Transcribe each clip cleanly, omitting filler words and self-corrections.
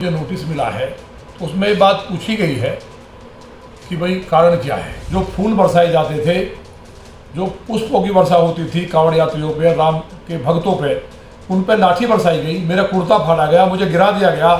जो नोटिस मिला है उसमें बात पूछी गई है कि भाई कारण क्या है। जो फूल बरसाए जाते थे, जो पुष्पों की वर्षा होती थी कांवड़ यात्रियों पे, राम के भक्तों पे, उन पे लाठी बरसाई गई, मेरा कुर्ता फाड़ा गया, मुझे गिरा दिया गया।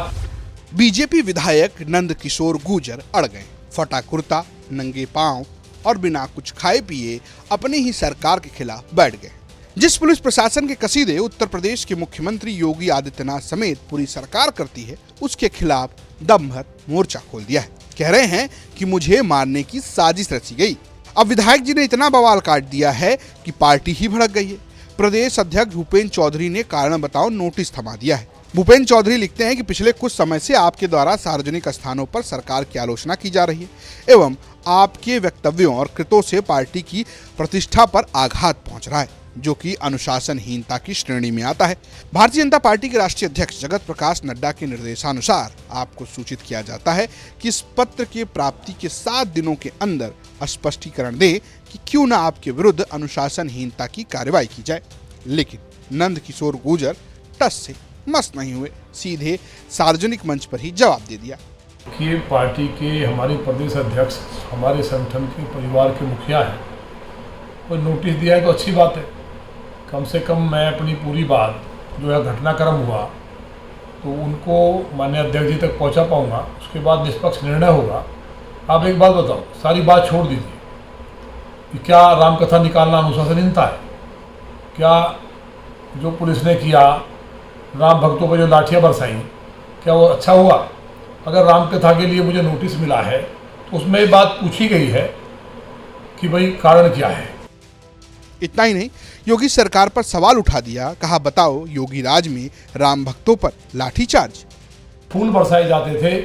बीजेपी विधायक नंद किशोर गुर्जर अड़ गए। फटा कुर्ता, नंगे पांव और बिना कुछ खाए पिए अपनी ही सरकार के खिलाफ बैठ गए। जिस पुलिस प्रशासन के कसीदे उत्तर प्रदेश के मुख्यमंत्री योगी आदित्यनाथ समेत पूरी सरकार करती है, उसके खिलाफ दम भर मोर्चा खोल दिया है। कह रहे हैं कि मुझे मारने की साजिश रची गई। अब विधायक जी ने इतना बवाल काट दिया है कि पार्टी ही भड़क गई है। प्रदेश अध्यक्ष भूपेंद्र चौधरी ने कारण बताओ नोटिस थमा दिया है। भूपेंद्र चौधरी लिखते हैं कि पिछले कुछ समय से आपके द्वारा सार्वजनिक स्थानों पर सरकार की आलोचना की जा रही है एवं आपके वक्तव्यों और कृतों से पार्टी की प्रतिष्ठा पर आघात पहुंच रहा है, जो कि अनुशासनहीनता की श्रेणी में आता है। भारतीय जनता पार्टी के राष्ट्रीय अध्यक्ष जगत प्रकाश नड्डा के निर्देशानुसार आपको सूचित किया जाता है कि इस पत्र के प्राप्ति के 7 दिनों के अंदर स्पष्टीकरण दें कि क्यों न आपके विरुद्ध अनुशासनहीनता की कार्रवाई की जाए। लेकिन नंद किशोर गुर्जर टस से मस नहीं हुए, सीधे सार्वजनिक मंच पर ही जवाब दे दिया कि पार्टी के हमारे प्रदेश अध्यक्ष हमारे संगठन के परिवार के मुखिया हैं, कोई नोटिस दिया है तो अच्छी बात है। कम से कम मैं अपनी पूरी बात जो है घटनाक्रम हुआ तो उनको माननीय अध्यक्ष जी तक पहुंचा पाऊंगा, उसके बाद निष्पक्ष निर्णय होगा। आप एक बात बताओ, सारी बात छोड़ दीजिए कि क्या रामकथा निकालना अनुशासनहीनता है? क्या जो पुलिस ने किया, राम भक्तों पर जो लाठियाँ बरसाई, क्या वो अच्छा हुआ? अगर रामकथा के लिए मुझे नोटिस मिला है तो उसमें बात पूछी गई है कि भाई कारण क्या है। इतना ही नहीं, योगी सरकार पर सवाल उठा दिया। कहा बताओ योगी राज में राम भक्तों पर लाठीचार्ज। फूल बरसाए जाते थे,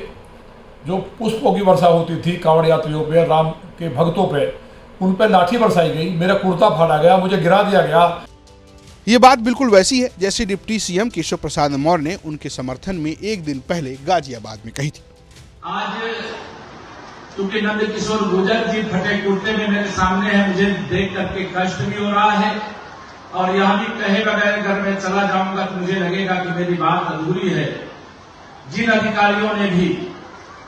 जो पुष्पों की वर्षा होती थी कांवड़ यात्रियों पे, राम के भक्तों पे, उन पे लाठी बरसाई गई, मेरा कुर्ता फाड़ा गया, मुझे गिरा दिया गया। ये बात बिल्कुल वैसी है जैसे डिप्टी सीएम केशव प्रसाद मौर्य ने उनके समर्थन में एक दिन पहले गाजियाबाद में कही थी। आज क्योंकि नंद किशोर गुर्जर जी फटे कुर्ते में मेरे सामने है, मुझे देख करके कष्ट भी हो रहा है और यह भी कहे बगैर घर में चला जाऊंगा तो मुझे लगेगा कि मेरी बात अधूरी है। जिन अधिकारियों ने भी,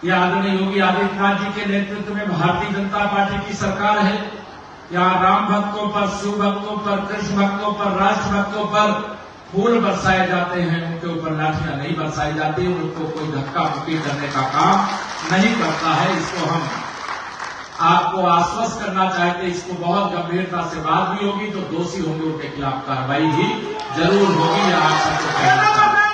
यह आदरणीय योगी आदित्यनाथ जी के नेतृत्व में भारतीय जनता पार्टी की सरकार है, यहाँ राम भक्तों पर, शिव भक्तों पर, कृष्ण भक्तों पर, राष्ट्र भक्तों पर फूल बरसाए जाते हैं, उनके ऊपर लाठियां नहीं बरसाई जाती, उनको कोई धक्का मुक्की करने का काम नहीं करता है। इसको हम आपको आश्वस्त करना चाहते, इसको बहुत गंभीरता से बात भी होगी तो दोषी होंगे उनके खिलाफ कार्रवाई भी जरूर होगी। आप सबको कहना चाहते।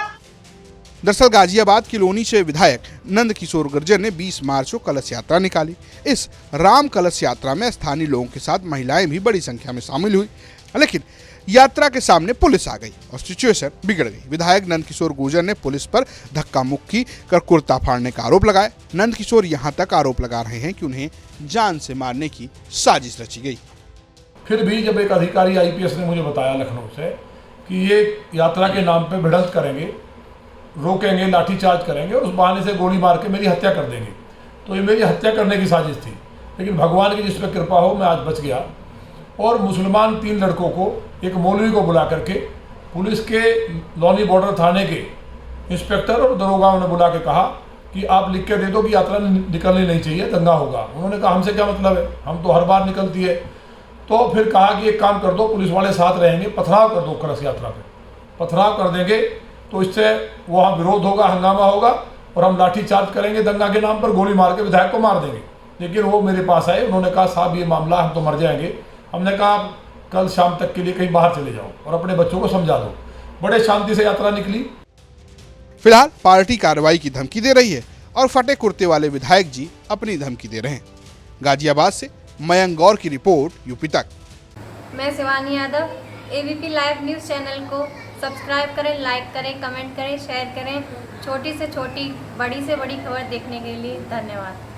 दरअसल गाजियाबाद की लोनी से विधायक नंद किशोर गुर्जर ने 20 मार्च को कलश यात्रा निकाली। इस राम कलश यात्रा में स्थानीय लोगों के साथ महिलाएं भी बड़ी संख्या में शामिल हुई, लेकिन यात्रा के सामने पुलिस आ गई और सिचुएशन बिगड़ गई। विधायक नंद किशोर गुर्जर ने पुलिस पर धक्का मुक्की कर कुर्ता फाड़ने का आरोप लगाया। नंद किशोर यहां तक आरोप लगा रहे हैं कि उन्हें जान से मारने की साजिश रची गई। फिर भी जब एक अधिकारी आईपीएस ने मुझे बताया लखनऊ से कि ये यात्रा के नाम पे भिड़ंत करेंगे, रोकेंगे, लाठीचार्ज करेंगे, उस बहाने से गोली मार के मेरी हत्या कर देंगे, तो ये मेरी हत्या करने की साजिश थी। लेकिन भगवान की जिस पर कृपा हो मैं आज बच गया और मुसलमान 3 लड़कों को, एक मौलवी को बुला करके पुलिस के लोनी बॉर्डर थाने के इंस्पेक्टर और दरोगाओं ने बुला के कहा कि आप लिख के दे दो कि यात्रा निकलनी नहीं चाहिए, दंगा होगा। उन्होंने कहा हमसे क्या मतलब है, हम तो हर बार निकलती है। तो फिर कहा कि एक काम कर दो, पुलिस वाले साथ रहेंगे, पथराव कर दो कलश यात्रा पर। पथराव कर देंगे तो इससे वहाँ विरोध होगा, हंगामा होगा और हम लाठी चार्ज करेंगे, दंगा के नाम पर गोली मार के विधायक को मार देंगे। लेकिन वो मेरे पास आए, उन्होंने कहा साहब ये मामला, हम तो मर जाएंगे। हमने कहा कल शाम तक के लिए कहीं बाहर चले जाओ और अपने बच्चों को समझा दो। बड़े शांति से यात्रा निकली। फिलहाल पार्टी कार्रवाई की धमकी दे रही है और फटे कुर्ते वाले विधायक जी अपनी धमकी दे रहे हैं। गाजियाबाद से मयंक गौर की रिपोर्ट, यूपी तक। मैं Shivani Yadav, ABP live news channel को सब्सक्राइब करें, लाइक करें, कमेंट करें, शेयर करें। छोटी से छोटी, बड़ी से बड़ी खबर देखने के लिए धन्यवाद।